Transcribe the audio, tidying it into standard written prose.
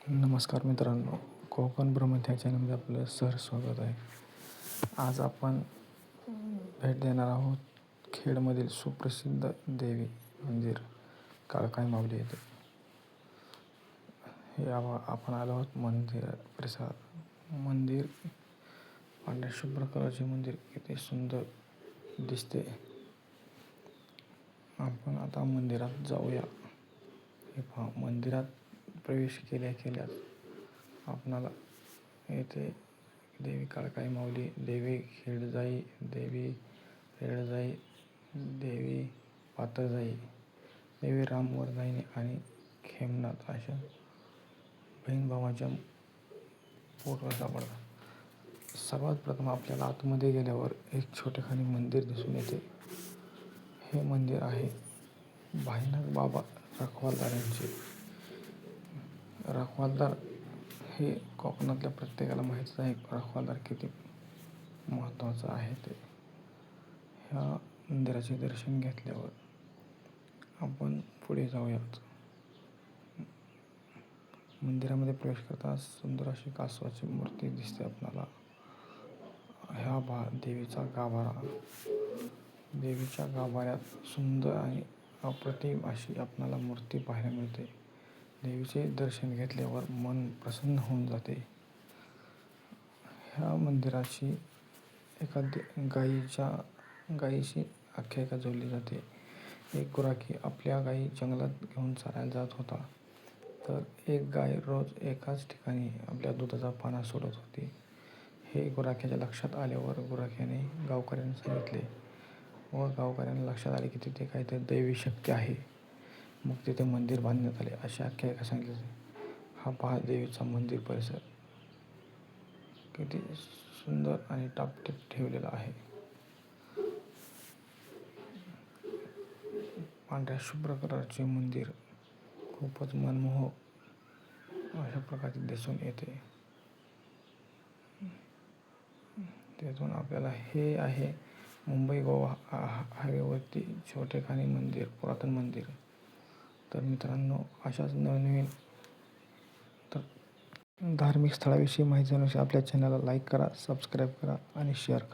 नमस्कार मित्रांनो, कोकण भ्रमंत ह्या चॅनलमध्ये आपलं सहर्ष स्वागत आहे. आज आपण भेट देणार आहोत खेडमधील सुप्रसिद्ध देवी मंदिर काळकाई माऊली येथे. हे आपण आलो आहोत मंदिर परिसरात. मंदिर पांढऱ्या शुभ्र कलरचे मंदिर किती सुंदर दिसते. आपण आता मंदिरात जाऊया. हे पहा, मंदिरात प्रवेश केल्याच आपणाला येथे देवी काळकाई माऊली, देवी खेडजाई, देवी रेडजाई, देवी पातळजाई, देवी रामवरदायिनी आणि खेमनाथ अशा बहीण भावाच्या फोटो सापडतात. सर्वात प्रथम आपल्याला आतमध्ये गेल्यावर एक छोटेखानी मंदिर दिसून येते. हे मंदिर आहे भाईनाग बाबा रखवालदार यांचे. रखवालदार हे कोकणातल्या प्रत्येकाला माहीतच आहे, रखवालदार किती महत्त्वाचं आहे ते. ह्या मंदिराचे दर्शन घेतल्यावर आपण पुढे जाऊयात. मंदिरामध्ये प्रवेश करताना सुंदर अशी कासवाची मूर्ती दिसते आपणाला. ह्या देवीचा गाभारा. देवीच्या गाभाऱ्यात सुंदर आणि अप्रतिम अशी आपणाला मूर्ती पाहायला मिळते. देवीचे दर्शन घेतल्यावर मन प्रसन्न होऊन जाते. ह्या मंदिराची एका गायीची आख्यायिका जोडली जाते. एक गुराखी आपल्या गायी जंगलात घेऊन चरायला जात होता. तर एक गाय रोज एकाच ठिकाणी आपल्या दुधाचा पाना सोडत होती. हे गुराख्याच्या लक्षात आल्यावर गुराख्याने गावकऱ्यांना सांगितले व गावकऱ्यांना लक्षात आले की तिथे काहीतरी दैवी शक्ती आहे. मग तिथे मंदिर बांधण्यात आले अशी आख्यायिका सांगितली जाते. हा पहा देवीचा मंदिर परिसर किती सुंदर आणि टापटीप ठेवलेला आहे. पांढऱ्या शुभ्र कलरचे मंदिर खूपच मनमोहक अशा प्रकारे दिसून येते. तिथून आपल्याला हे आहे मुंबई गोवा हायवेवरती छोटेखानी मंदिर, पुरातन मंदिर. तर मित्रांनो, अशाच नवनवीन धार्मिक स्थळाविषयी माहिती जाणून आपल्या चॅनलला लाईक करा, सबस्क्राईब करा आणि शेअर करा.